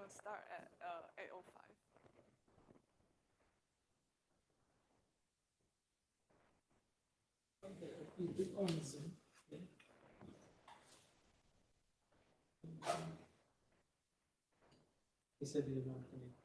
We'll start at 8:05. On Zoom. He said he did not connect.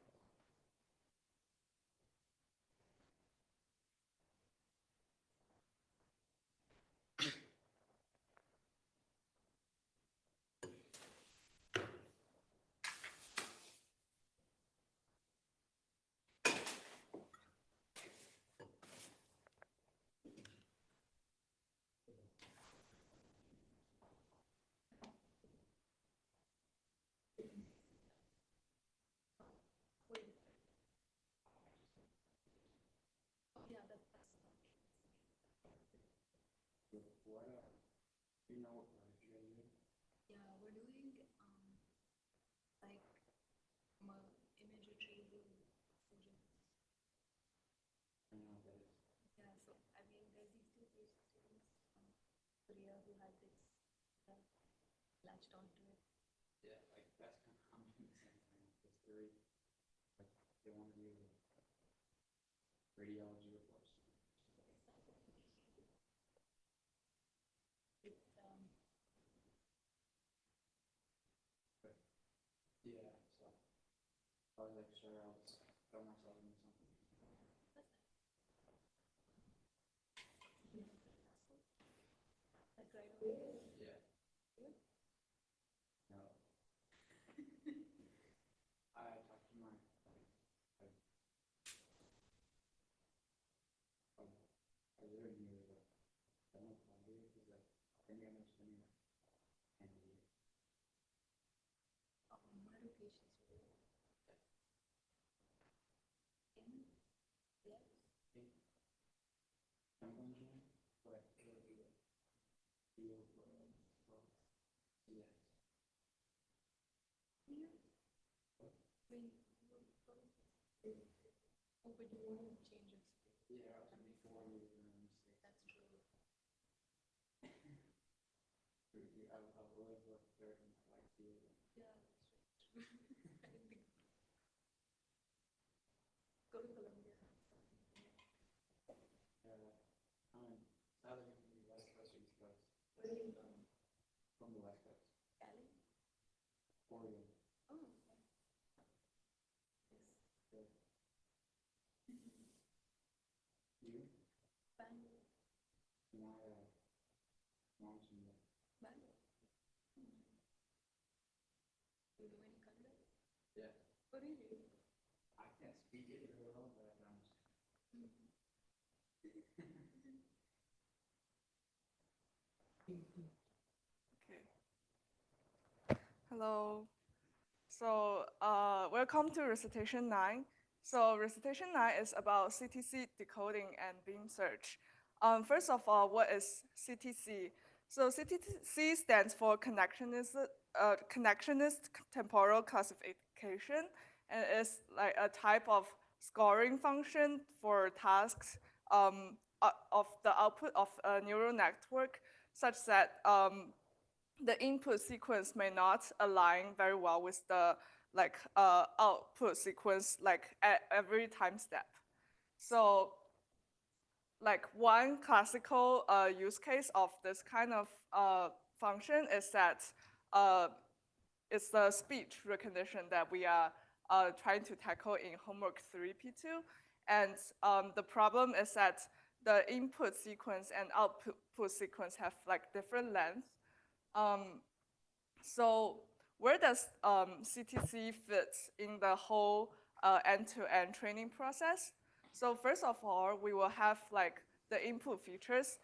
Okay. Hello. So, welcome to Recitation 9. So, Recitation 9 is about CTC decoding and beam search. First of all, what is CTC? So, CTC stands for connectionist temporal classification, and is like a type of scoring function for tasks of the output of a neural network, such that the input sequence may not align very well with the output sequence at every time step. So like one classical use case of this kind of function is that it's the speech recognition that we are trying to tackle in homework 3P2. And the problem is that the input sequence and output sequence have like different lengths. So where does CTC fit in the whole end-to-end training process? So first of all, we will have like the input features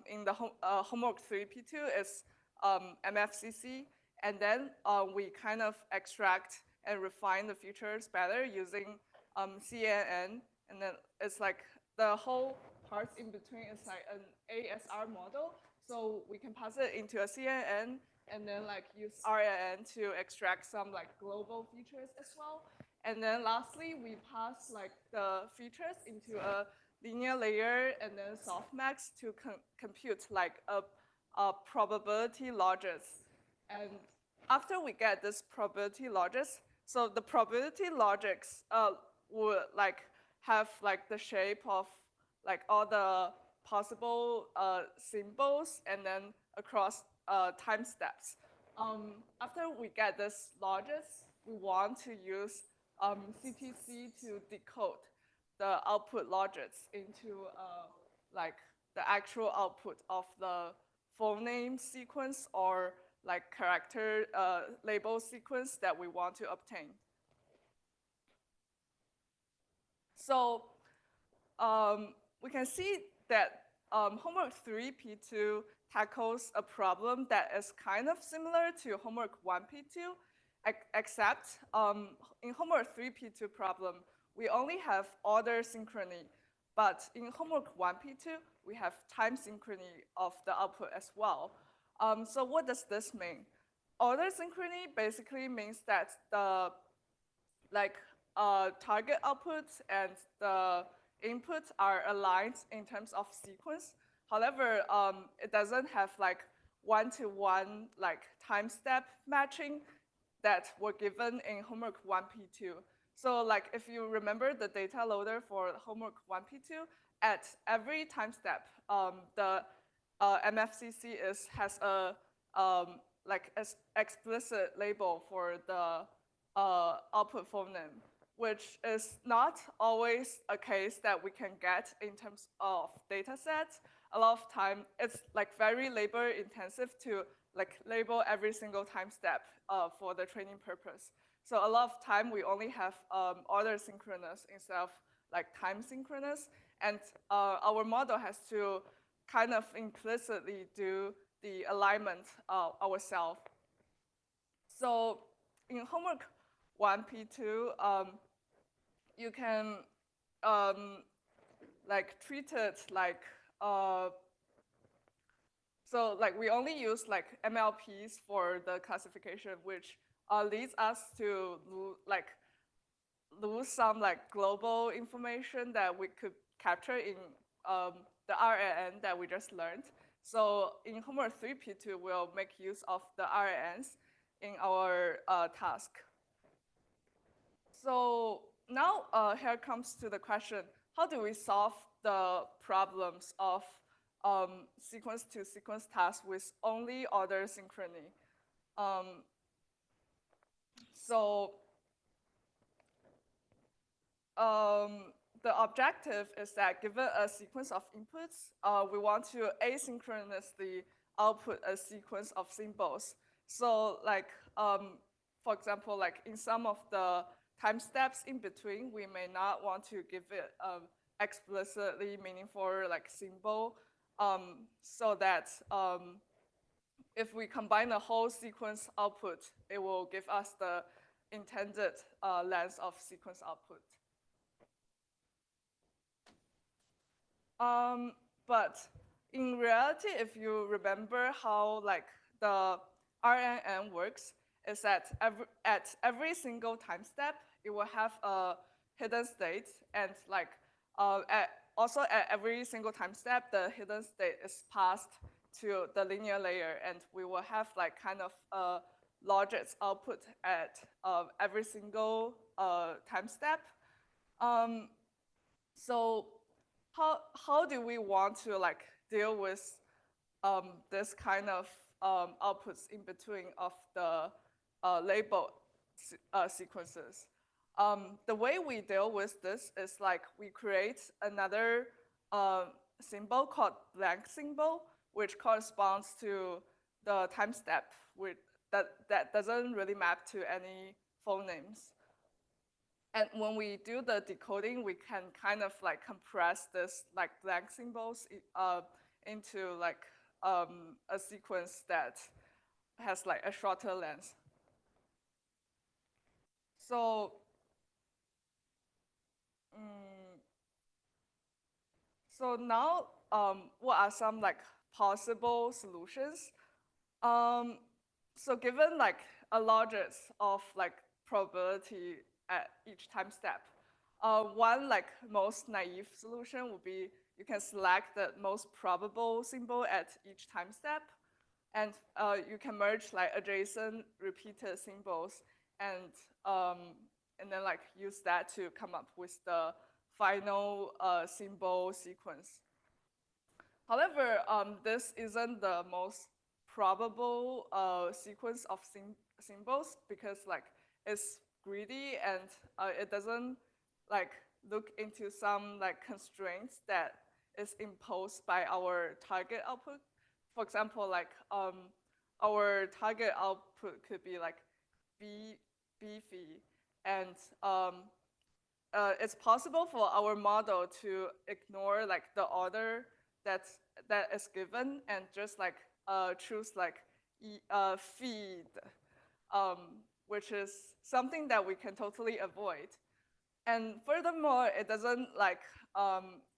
in the homework 3P2 is MFCC, and then we kind of extract and refine the features better using CNN, and then it's like the whole parts in between is like an ASR model, so we can pass it into a CNN and then like use RNN to extract some like global features as well. And then lastly, we pass like the features into a linear layer and then softmax to compute like a probability logits. And after we get this probability logits, so the probability logics would like have like the shape of like all the possible symbols and then across time steps. After we get this logits, we want to use CTC to decode the output logits into like the actual output of the phoneme sequence or like character label sequence that we want to obtain. So we can see that homework 3P2 tackles a problem that is kind of similar to homework 1P2, except in homework 3P2 problem, we only have order synchrony, but in homework 1P2, we have time synchrony of the output as well. So what does this mean? Order synchrony basically means that the target outputs and the inputs are aligned in terms of sequence. However, it doesn't have like one-to-one like time step matching that were given in homework 1P2. So like if you remember the data loader for homework 1P2, at every time step, the MFCC has a explicit label for the output phoneme, which is not always a case that we can get in terms of data sets. A lot of time, it's like very labor intensive to like label every single time step for the training purpose. So a lot of time we only have order synchronous instead of like time synchronous, and our model has to kind of implicitly do the alignment ourselves. So in homework 1P2, you can like treat it like so like we only use like MLPs for the classification, which leads us to lose some like global information that we could capture in the RNN that we just learned. So in homework 3P2, we'll make use of the RNs in our task. So now here comes to the question, how do we solve the problems of sequence-to-sequence tasks with only order synchrony? So the objective is that given a sequence of inputs, we want to asynchronously output a sequence of symbols. So like, for example, like in some of the time steps in between, we may not want to give it explicitly meaningful like symbol, so that if we combine the whole sequence output, it will give us the intended length of sequence output. But in reality, if you remember how like the RNN works, is that at every single time step, it will have a hidden state, and like also at every single time step, the hidden state is passed to the linear layer, and we will have like kind of a logics output at every single time step. So how do we want to like deal with this kind of outputs in between of the labeled sequences? The way we deal with this is like we create another symbol called blank symbol, which corresponds to the time step that doesn't really map to any phonemes. And when we do the decoding, we can kind of like compress this like blank symbols into like a sequence that has like a shorter length. So, so now what are some like possible solutions? So given like a logic of like probability at each time step, one like most naive solution would be you can select the most probable symbol at each time step, and you can merge like adjacent repeated symbols and then like use that to come up with the final symbol sequence. However, this isn't the most probable sequence of symbols because like it's greedy and it doesn't like look into some like constraints that is imposed by our target output. For example, like our target output could be like beefy, and it's possible for our model to ignore like the order that is given and just like choose like feed, which is something that we can totally avoid. And furthermore, it doesn't like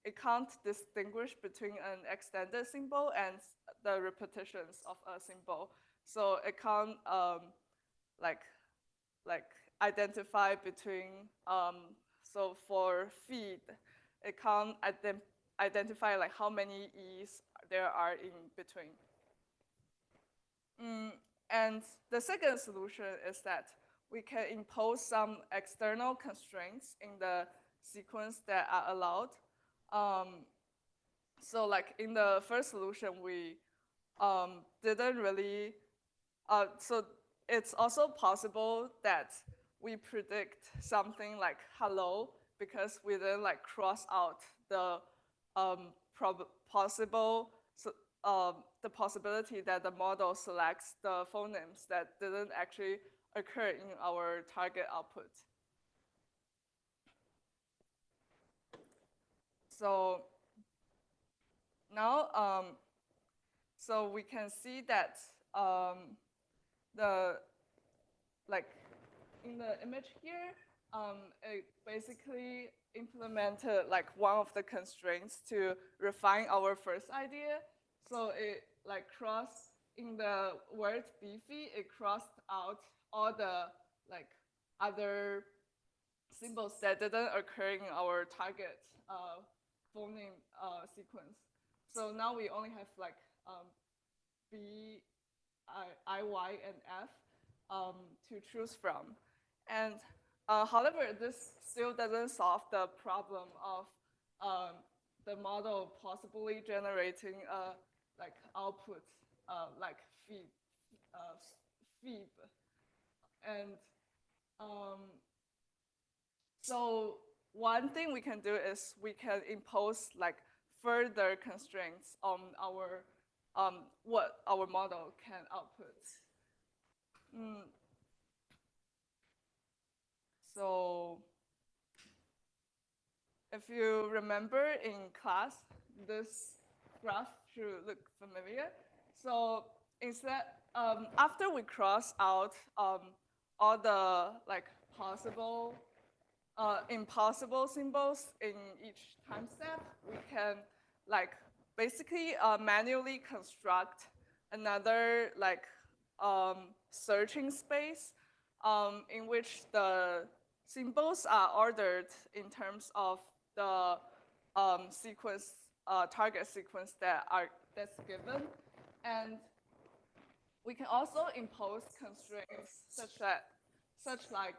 it can't distinguish between an extended symbol and the repetitions of a symbol. So it can't like like identify between so for feed, it can't identify like how many e's there are in between. And the second solution is that we can impose some external constraints in the sequence that are allowed. So like in the first solution, we didn't really, so it's also possible that we predict something like hello because we then like cross out the possible, so, the possibility that the model selects the phonemes that didn't actually occur in our target output. So now, so we can see that the like in the image here, it basically implemented like one of the constraints to refine our first idea. So it like crossed in the word beefy, it crossed out all the like other symbols that didn't occur in our target phoneme sequence. So now we only have like B, I, Y, and F to choose from. And however, this still doesn't solve the problem of the model possibly generating like output, like feed, uh, feed. And um, so one thing we can do is we can impose like further constraints on our what our model can output. Mm, so if you remember in class, this graph should look familiar. So instead, after we cross out all the like possible impossible symbols in each time step, we can like basically manually construct another like searching space in which the symbols are ordered in terms of the sequence, target sequence that's given, and we can also impose constraints such like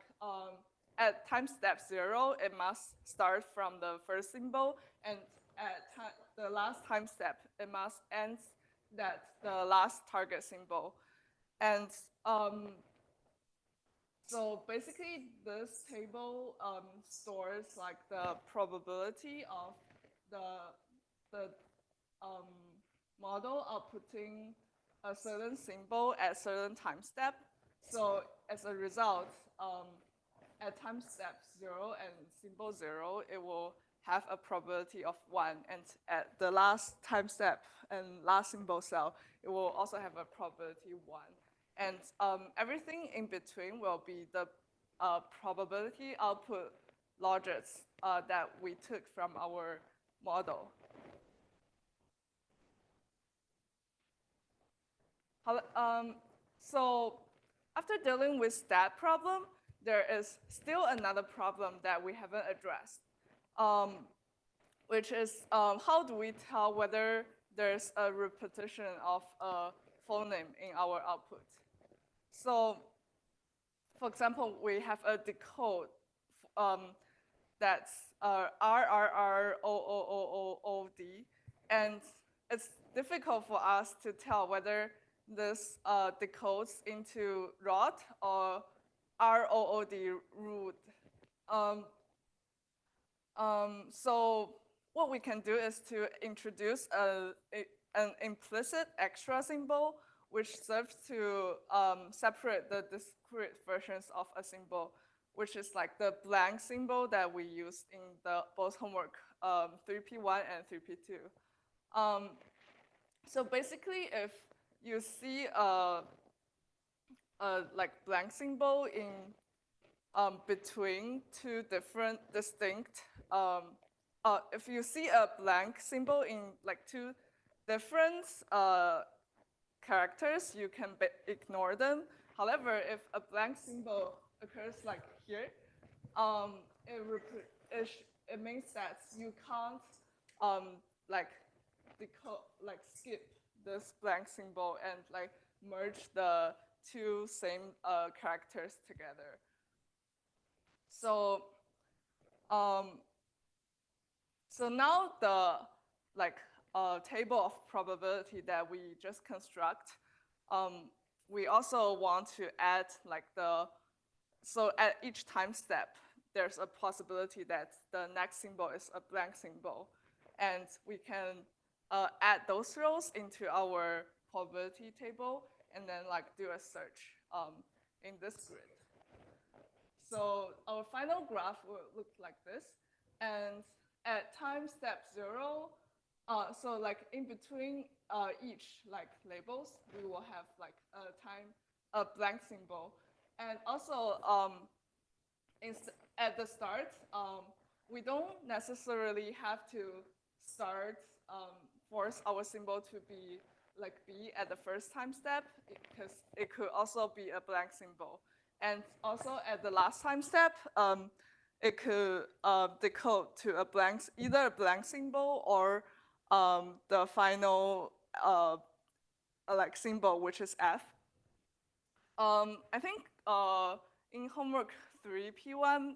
at time step 0, it must start from the first symbol, and at the last time step, it must end at the last target symbol. And so basically, this table stores like the probability of the um, model outputting a certain symbol at certain time step. So as a result, at time step 0 and symbol 0, it will have a probability of 1. And at the last time step and last symbol cell, it will also have a probability 1. And everything in between will be the probability output logics that we took from our model. So after dealing with that problem, there is still another problem that we haven't addressed, which is how do we tell whether there's a repetition of a phoneme in our output? So for example, we have a decode that's RRROOOOOD, and it's difficult for us to tell whether this decodes into ROD or ROOD root. So what we can do is to introduce an implicit extra symbol which serves to separate the discrete versions of a symbol, which is like the blank symbol that we use in the both homework 3P1 and 3P2. So basically, if you see a like blank symbol in between two different distinct, if you see a blank symbol in like two different characters, you can ignore them. However, if a blank symbol occurs like here, it means that you can't like skip this blank symbol and like merge the two same characters together. So so now the like table of probability that we just construct, we also want to add like so at each time step, there's a possibility that the next symbol is a blank symbol. And we can add those rows into our probability table and then like do a search in this grid. So our final graph will look like this. And at time step 0, so like in between each like labels, we will have like a blank symbol. And also at the start, we don't necessarily have to start force our symbol to be like B at the first time step, because it could also be a blank symbol. And also at the last time step, it could decode to either a blank symbol or the final like symbol, which is F. I think in homework 3P1,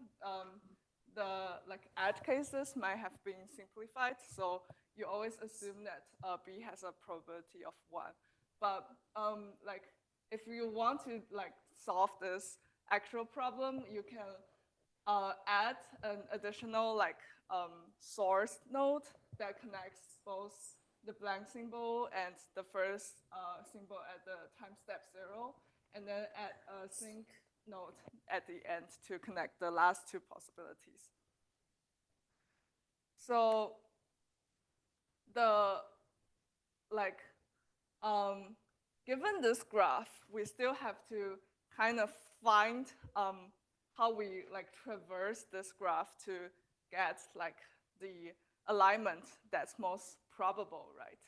the like edge cases might have been simplified, so you always assume that B has a probability of 1. But like if you want to like solve this actual problem, you can add an additional like source node that connects both the blank symbol and the first symbol at the time step 0, and then add a sync node at the end to connect the last two possibilities. So the like given this graph, we still have to kind of find how we like traverse this graph to get like the alignment that's most probable, right?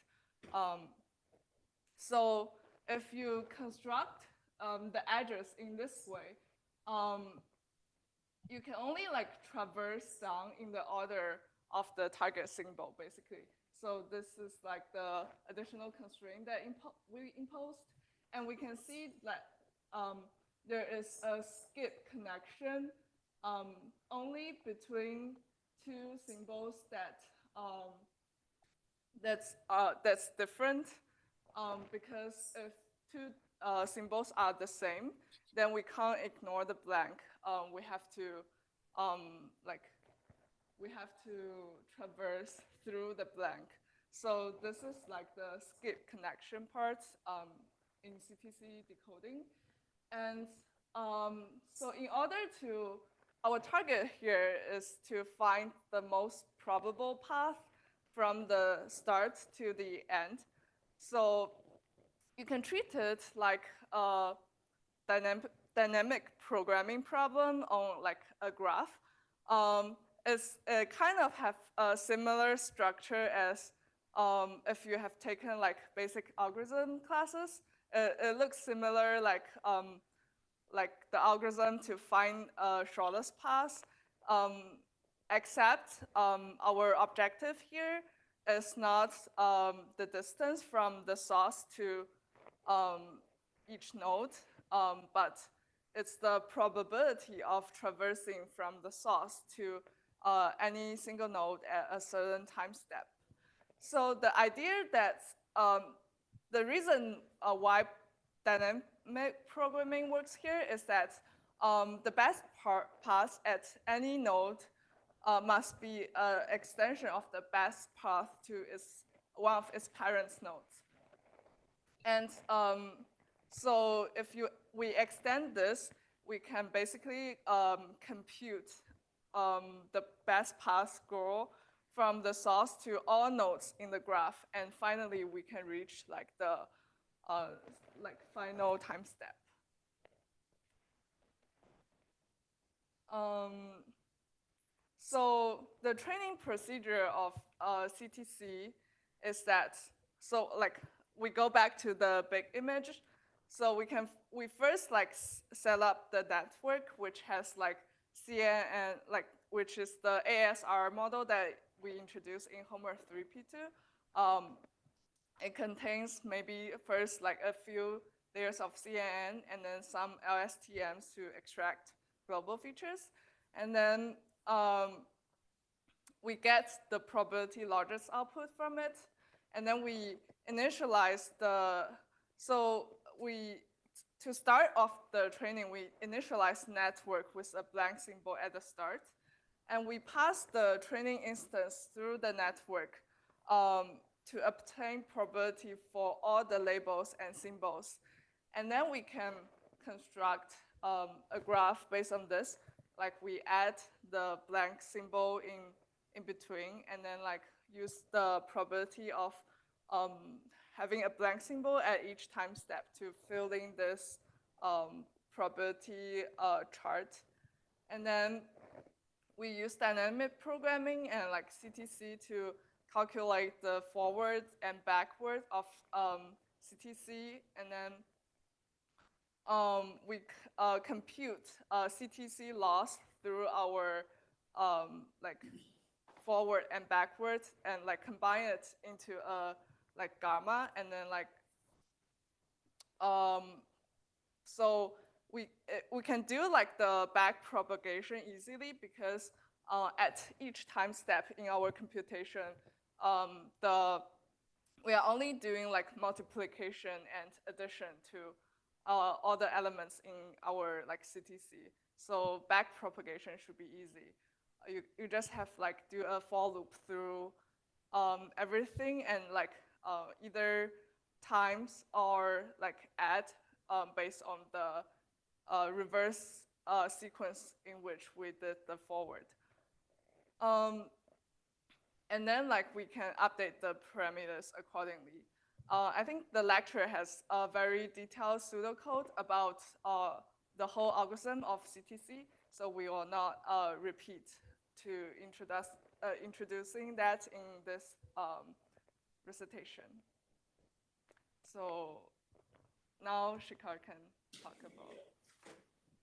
So if you construct the edges in this way, you can only like traverse down in the order of the target symbol, basically. So this is like the additional constraint that we imposed. And we can see that there is a skip connection only between two symbols that's different, because if two symbols are the same, then we can't ignore the blank. We have to we have to traverse through the blank. So this is like the skip connection part in CTC decoding. And so in order to, our target here is to find the most probable path from the start to the end. So you can treat it like a dynamic programming problem on like a graph. It kind of have a similar structure as if you have taken like basic algorithm classes. It looks similar like the algorithm to find a shortest path, except our objective here is not the distance from the source to each node, but it's the probability of traversing from the source to any single node at a certain time step. So the idea that the reason why dynamic programming works here is that the best path at any node must be an extension of the best path to one of its parent nodes. And so if we extend this, we can basically compute the best path score from the source to all nodes in the graph, and finally we can reach like the final time step. So the training procedure of CTC is that, so like we go back to the big image. So we first like set up the network, which has like CNN, like which is the ASR model that we introduced in homework 3P2. It contains maybe first like a few layers of CNN and then some LSTMs to extract global features. And then we get the probability largest output from it. And then we initialize to start off the training, we initialize network with a blank symbol at the start. And we pass the training instance through the network to obtain probability for all the labels and symbols. And then we can construct a graph based on this. Like we add the blank symbol in between, and then like use the probability of having a blank symbol at each time step to fill in this probability chart. And then we use dynamic programming and like CTC to calculate the forward and backward of CTC, and then we compute CTC loss through our like forward and backward, and like combine it into a like gamma, and then like So we can do like the back propagation easily because at each time step in our computation, the we are only doing like multiplication and addition to all the elements in our like CTC. So back propagation should be easy. You just have like do a for loop through everything and like either times or like add based on the reverse sequence in which we did the forward. Um, and then like we can update the parameters accordingly. I think the lecture has a very detailed pseudocode about the whole algorithm of CTC, so we will not repeat to introducing that in this recitation. So now Shikar can talk about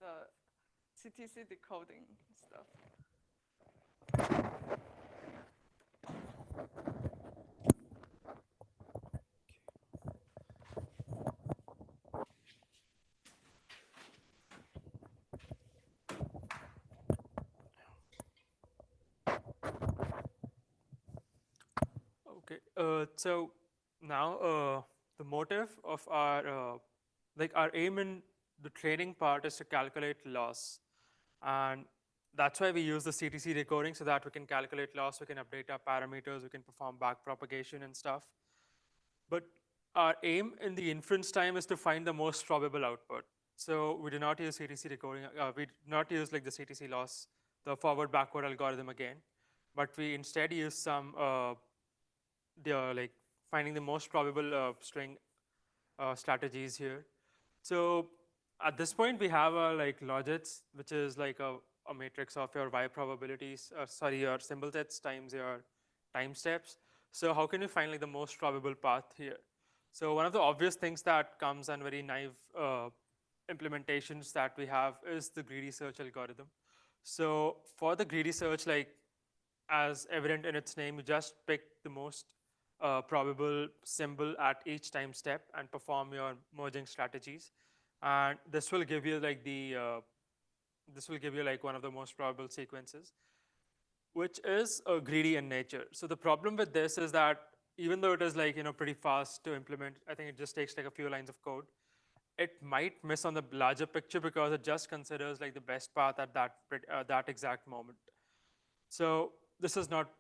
the CTC decoding stuff. Okay, so now the motive of our, like our aim in the training part is to calculate loss. And that's why we use the CTC decoding so that we can calculate loss, we can update our parameters, we can perform back propagation and stuff. But our aim in the inference time is to find the most probable output. So we do not use CTC decoding, we do not use like the CTC loss, the forward backward algorithm again, but we instead use some like finding the most probable string strategies here. So at this point, we have a like logits, which is like a matrix of your y probabilities, sorry, your symbol sets times your time steps. So how can you find like the most probable path here? So one of the obvious things that comes and very naive implementations that we have is the greedy search algorithm. So for the greedy search, like as evident in its name, you just pick the most probable symbol at each time step and perform your merging strategies. And this will give you like this will give you like one of the most probable sequences, which is greedy in nature. So the problem with this is that even though it is like pretty fast to implement, I think it just takes like a few lines of code. It might miss on the larger picture because it just considers like the best path at that exact moment. So this is not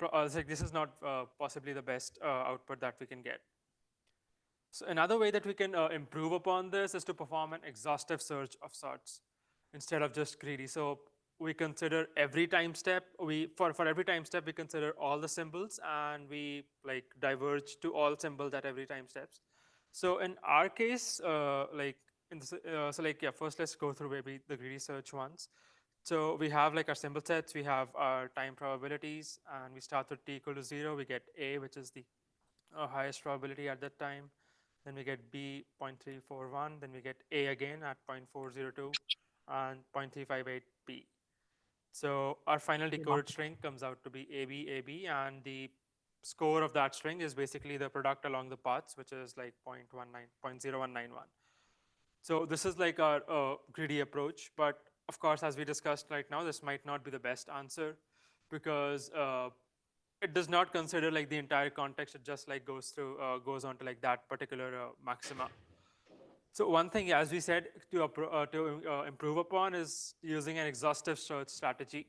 possibly the best output that we can get. So another way that we can improve upon this is to perform an exhaustive search of sorts instead of just greedy. So we consider every time step. For every time step we consider all the symbols and we like diverge to all symbols at every time steps. So in our case, like in this, so like yeah, first let's go through maybe the greedy search ones. So we have like our symbol sets, we have our time probabilities, and we start with t equal to 0. We get a, which is the highest probability at that time. Then we get b 0.341. Then we get a again at 0.402 and 0.358b. So our final decoded string comes out to be AB, AB, and the score of that string is basically the product along the paths, which is like 0.0191. So this is like our greedy approach, but of course, as we discussed right now, this might not be the best answer because it does not consider like the entire context. It just like goes on to like that particular maxima. So one thing, as we said, to improve upon is using an exhaustive search strategy.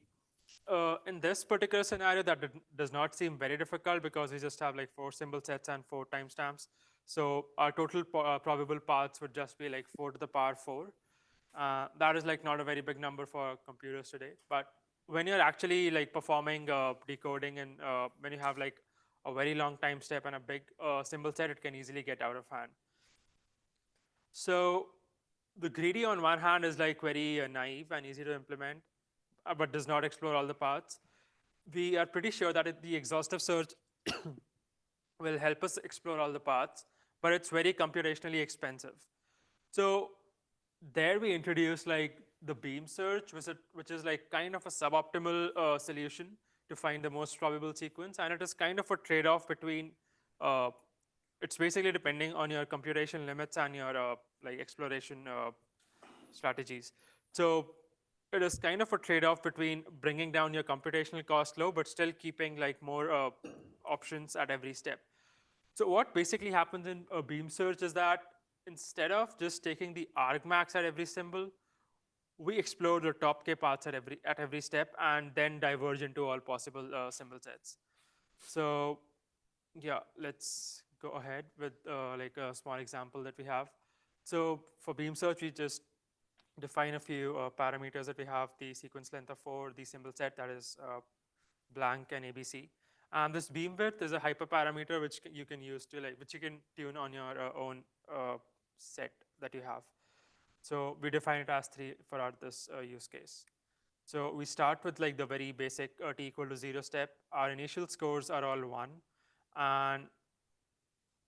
In this particular scenario, that does not seem very difficult because we just have like 4 symbol sets and 4 timestamps. So our total probable paths would just be like 4 to the power 4. That is like not a very big number for computers today. But when you're actually like performing decoding and when you have like a very long time step and a big symbol set, it can easily get out of hand. So the greedy on one hand is like very naive and easy to implement, but does not explore all the paths. We are pretty sure that the exhaustive search will help us explore all the paths, but it's very computationally expensive. So there we introduce like the beam search, which is like kind of a suboptimal solution to find the most probable sequence, and it is kind of a trade-off between it's basically depending on your computation limits and your like exploration strategies. So it is kind of a trade-off between bringing down your computational cost low, but still keeping like more options at every step. So what basically happens in a beam search is that instead of just taking the argmax at every symbol, we explore the top k paths at every step and then diverge into all possible symbol sets. So yeah, let's go ahead with like a small example that we have. So for beam search, we just define a few parameters that we have: the sequence length of 4, the symbol set that is blank and ABC. And this beam width is a hyperparameter which you can use to which you can tune on your own set that you have. So we define it as 3 for this use case. So we start with like the very basic t equal to 0 step. Our initial scores are all 1, and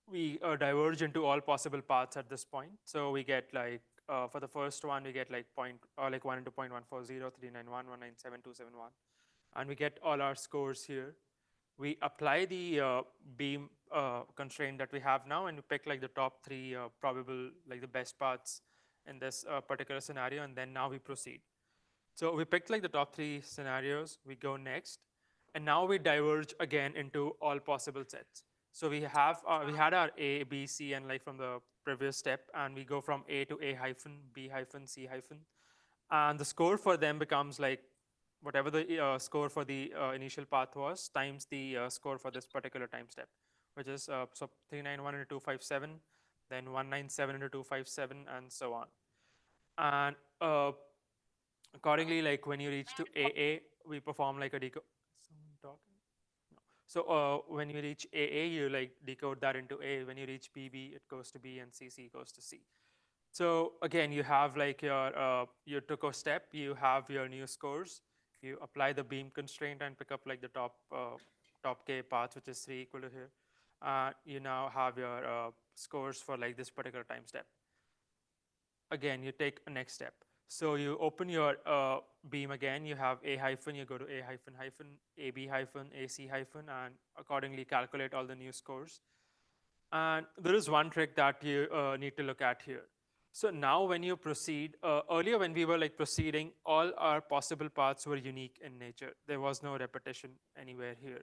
we diverge into all possible paths at this point. So we get like for the first one, we get like like 1 into 0.140, 391, 197, and we get all our scores here. We apply the beam constraint that we have now, and we pick like the top 3 probable, like the best paths in this particular scenario, and then now we proceed. So we picked like the top 3 scenarios, we go next, and now we diverge again into all possible sets. So we had our A, B, C, and like from the previous step, and we go from A to A hyphen, B hyphen, C hyphen, and the score for them becomes like whatever the score for the initial path was times the score for this particular time step, which is so 391 into 257, then 197 into 257, and so on. And accordingly, like when you reach to AA, we perform like a decode. Someone talking? No. So when you reach AA, you like decode that into A. When you reach BB, it goes to B, and CC goes to C. So again, you have like you took a step, you have your new scores, you apply the beam constraint and pick up like the top k path, which is 3 equal to here. You now have your scores for like this particular time step. Again, you take a next step. So you open your beam again, you have A hyphen, you go to A hyphen hyphen, AB hyphen, AC hyphen, and accordingly calculate all the new scores. And there is one trick that you need to look at here. So now when you proceed, earlier when we were like proceeding, all our possible paths were unique in nature. There was no repetition anywhere here.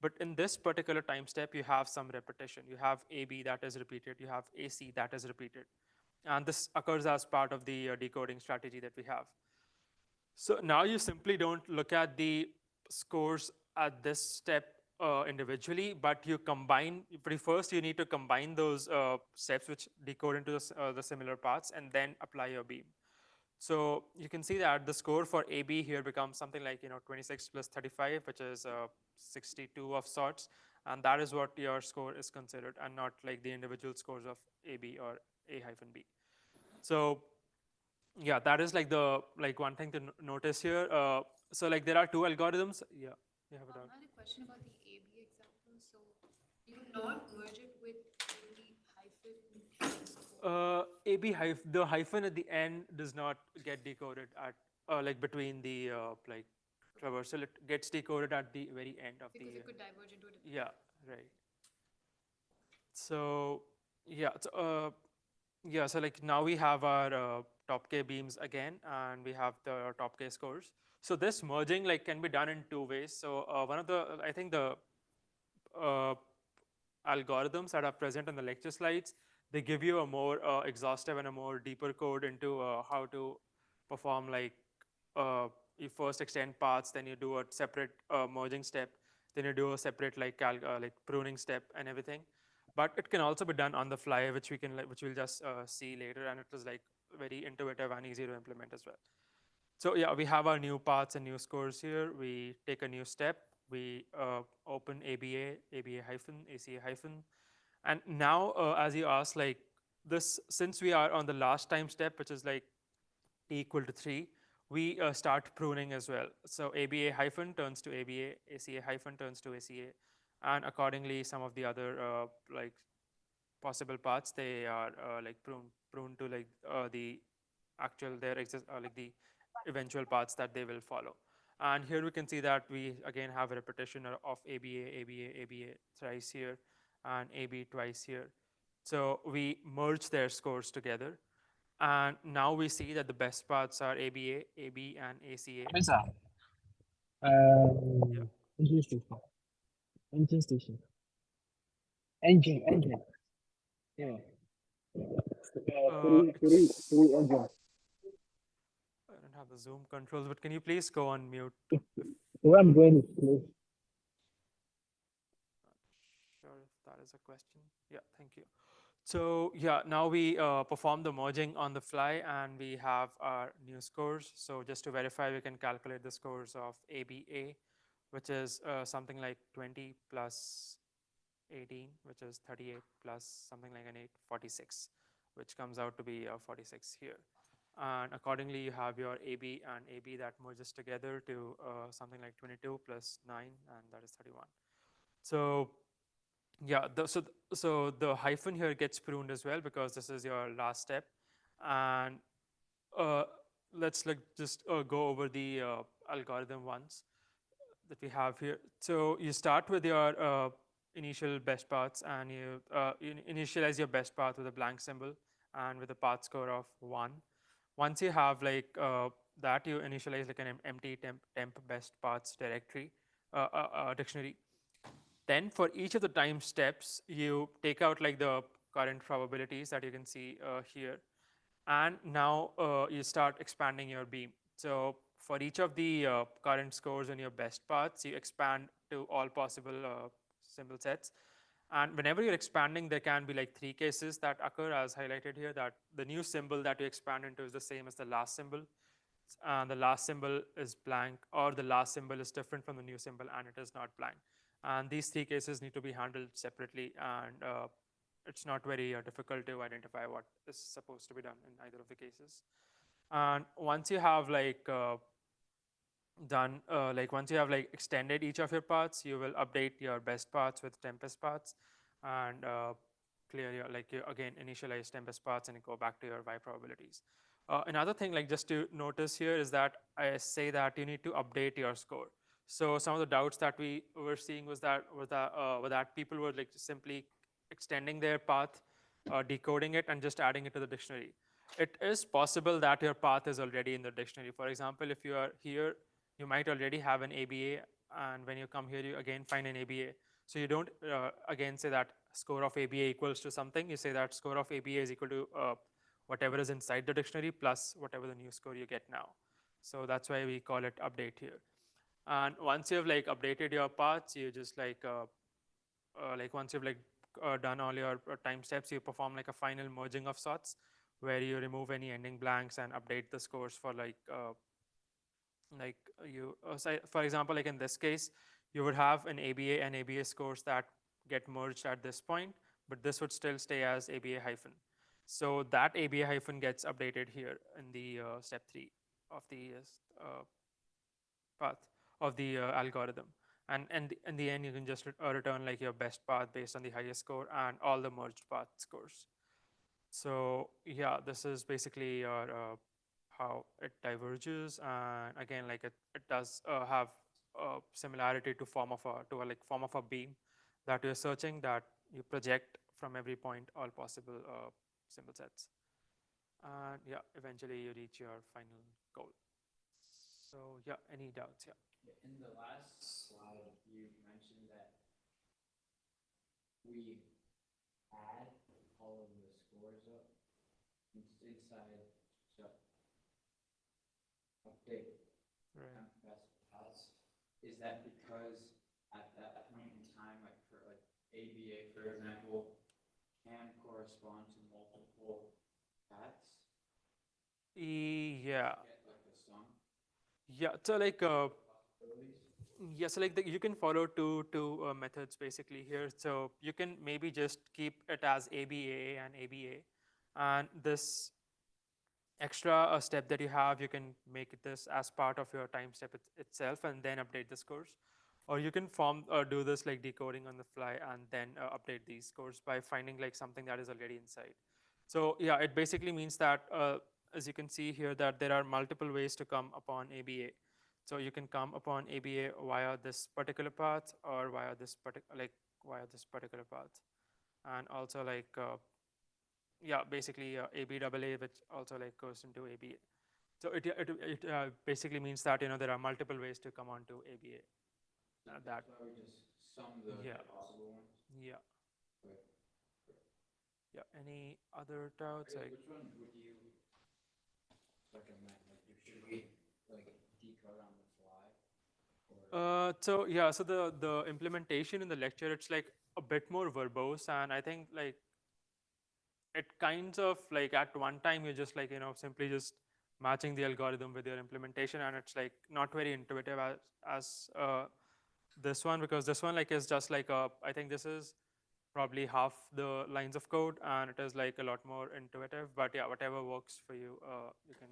But in this particular time step, you have some repetition. You have AB that is repeated, you have AC that is repeated. And this occurs as part of the decoding strategy that we have. So now you simply don't look at the scores at this step individually, but you combine, pretty first you need to combine those steps which decode into the similar paths and then apply your beam. So you can see that the score for AB here becomes something like 26 plus 35, which is 62 of sorts, and that is what your score is considered, and not like the individual scores of AB or A hyphen B. So yeah, that is like the one thing to notice here. So like there are 2 algorithms. Yeah, you have it out. I had a question about the AB example. So you will not merge it with AB hyphen score. The hyphen at the end does not get decoded at like between the like traversal. It gets decoded at the very end of Because the. it could diverge into a different. Yeah, right. So yeah, yeah. So like now we have our top K beams again, and we have the top K scores. So this merging like can be done in 2 ways. So one of the I think the uh, algorithms that are present in the lecture slides, they give you a more exhaustive and a more deeper code into how to perform like you first extend paths, then you do a separate merging step, then you do a separate like pruning step and everything. But it can also be done on the fly, which which we'll just see later, and it is like very intuitive and easy to implement as well. So yeah, we have our new paths and new scores here. We take a new step. We open ABA hyphen, ACA hyphen. And now, as you asked, like this, since we are on the last time step, which is like t equal to 3, we start pruning as well. So ABA hyphen turns to ABA, ACA hyphen turns to ACA. And accordingly, some of the other like possible paths, they are like pruned to like the actual like the eventual paths that they will follow. And here we can see that we again have a repetition of ABA, ABA, ABA thrice here, and AB twice here. So we merge their scores together. And now we see that the best paths are ABA, AB, and ACA. Professor, Yeah. engine station. Engine station. Engine. Yeah. Three It's engine. I don't have the Zoom controls, but can you please go on mute? If Where I'm going is close. sure if that is a question. Yeah, thank you. So yeah, now we perform the merging on the fly, and we have our new scores. So just to verify, we can calculate the scores of ABA, which is something like 20 plus 18, which is 38 plus something like an 8, 46, which comes out to be 46 here. And accordingly, you have your AB and AB that merges together to something like 22 plus 9, and that is 31. So yeah, so the hyphen here gets pruned as well because this is your last step. And uh, let's like just go over the algorithm once that we have here. So you start with your initial best paths, and you initialize your best path with a blank symbol and with a path score of 1. Once you have like that, you initialize like an empty temp best paths directory dictionary. Then for each of the time steps, you take out like the current probabilities that you can see here. And now you start expanding your beam. So for each of the current scores in your best paths, you expand to all possible symbol sets. And whenever you're expanding, there can be like 3 cases that occur as highlighted here, that the new symbol that you expand into is the same as the last symbol. And the last symbol is blank, or the last symbol is different from the new symbol and it is not blank. And these 3 cases need to be handled separately, and it's not very difficult to identify what is supposed to be done in either of the cases. And once you have like once you have like extended each of your paths, you will update your best paths with tempest paths, and clear your like you again initialize tempest paths and go back to your y probabilities. Another thing like just to notice here is that I say that you need to update your score. So some of the doubts that we were seeing was that people were like simply extending their path, decoding it, and just adding it to the dictionary. It is possible that your path is already in the dictionary. For example, if you are here, you might already have an ABA, and when you come here, you again find an ABA. So you don't again say that score of ABA equals to something. You say that score of ABA is equal to whatever is inside the dictionary plus whatever the new score you get now. So that's why we call it update here. And once you've like updated your paths, you just like once you've like done all your time steps, you perform like a final merging of sorts, where you remove any ending blanks and update the scores for so for example, like in this case, you would have an ABA and ABA scores that get merged at this point, but this would still stay as ABA hyphen. So that ABA hyphen gets updated here in the step 3 of the path of the algorithm. And in the end, you can just return like your best path based on the highest score and all the merged path scores. So yeah, this is basically your how it diverges. And again, like it does have a similarity to a like form of a beam that you're searching, that you project from every point all possible symbol sets. And yeah, eventually you reach your final goal. So yeah, any doubts? Yeah. In the last slide, you mentioned that we add all of the scores up inside so update Right. best paths. Is that because at that point in time, like for like ABA, for example, can correspond to multiple paths? Yeah. Get like a sum Yeah. So like possibilities? yeah, so like you can follow two methods basically here. So you can maybe just keep it as ABA and ABA, and this extra step that you have, you can make this as part of your time step itself, and then update the scores. Or you can do this like decoding on the fly, and then update these scores by finding like something that is already inside. So yeah, it basically means that as you can see here, that there are multiple ways to come upon ABA. So you can come upon ABA via this particular path, or via this particular path. and also like yeah, basically ABAA, which also like goes into ABA. So it basically means that there are multiple ways to come onto ABA. That That's why we just sum the Yeah. possible ones. yeah Okay. yeah. Any other doubts? I guess Like which one would you recommend? Like, should we like decode on the fly, or so yeah, so the implementation in the lecture, it's like a bit more verbose, and I think like it kinds of like at one time you're just like simply just matching the algorithm with your implementation, and it's like not very intuitive as this one, because this one like is just like I think this is probably half the lines of code, and it is like a lot more intuitive. But yeah, whatever works for you, you can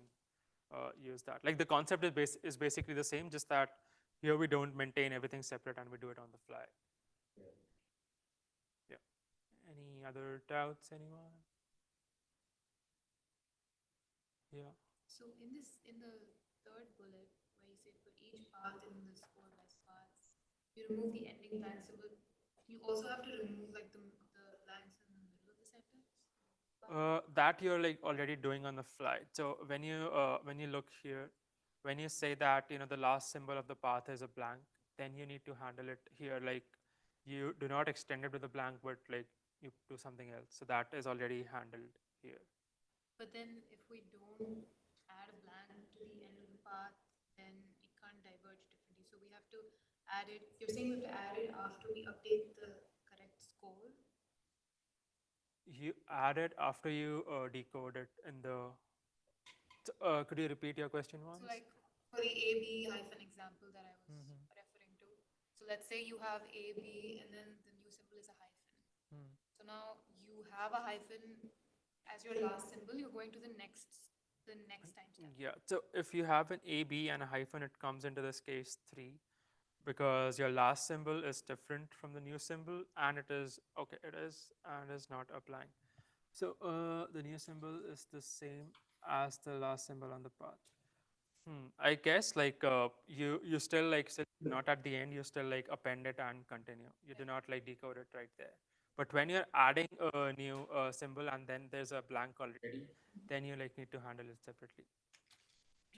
use that. Like the concept is basically the same, just that here we don't maintain everything separate and we do it on the fly. Yeah. Yeah. Any other doubts, anyone? Yeah. So in the third bullet, where you say for each path in the score best paths, you remove the ending blank symbol. You also have to remove like the blanks in the middle of the sentence. That you're like already doing on the fly. So when you look here, when you say that the last symbol of the path is a blank, then you need to handle it here. Like you do not extend it to the blank, but like you do something else. So that is already handled here. But then if we don't add a blank to the end of the path, then it can't diverge differently. So we have to add it. You're saying we have to add it after we update the correct score? You add it after you decode it in the. Could you repeat your question once? So like for the AB hyphen example that I was Mhm. referring to. So let's say you have AB and then the new symbol is a hyphen. Hmm. So now you have a hyphen as your last symbol, you're going to the next timestamp. Yeah. So if you have an AB and a hyphen, it comes into this case 3, because your last symbol is different from the new symbol, and it is okay. It is and is not applying. So the new symbol is the same as the last symbol on the path. I guess like you still like not at the end. You still like append it and continue. You do not like decode it right there. But when you're adding a new symbol and then there's a blank already, then you like need to handle it separately.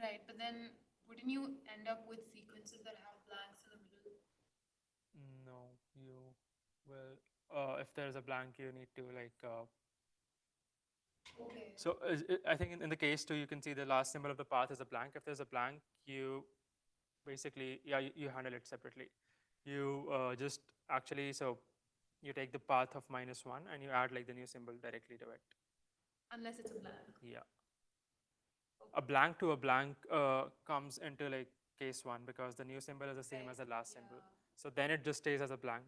Right, but then wouldn't you end up with sequences that have blanks in the middle? No, you will. If there's a blank, you need to like. Okay. So I think in the case too, you can see the last symbol of the path is a blank. If there's a blank, you basically you handle it separately. You just actually you take the path of -1 and you add like the new symbol directly to it. Unless it's a blank. Yeah. A blank to a blank comes into like case 1, because the new symbol is the same as the last symbol. So then it just stays as a blank.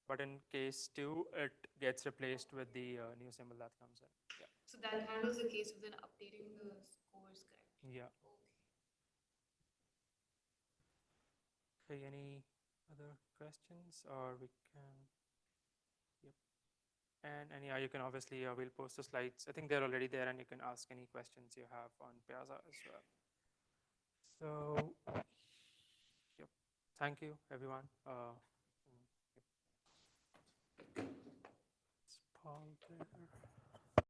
But in case 2, it gets replaced with the new symbol that comes in. Yeah. So that handles the case of then updating the scores correctly. Yeah. Okay. Okay, any other questions, or we can? Yep. And yeah, you can obviously, we'll post the slides. I think they're already there, and you can ask any questions you have on Piazza as well. So, yep. Thank you, everyone. Yep. It's Paul there.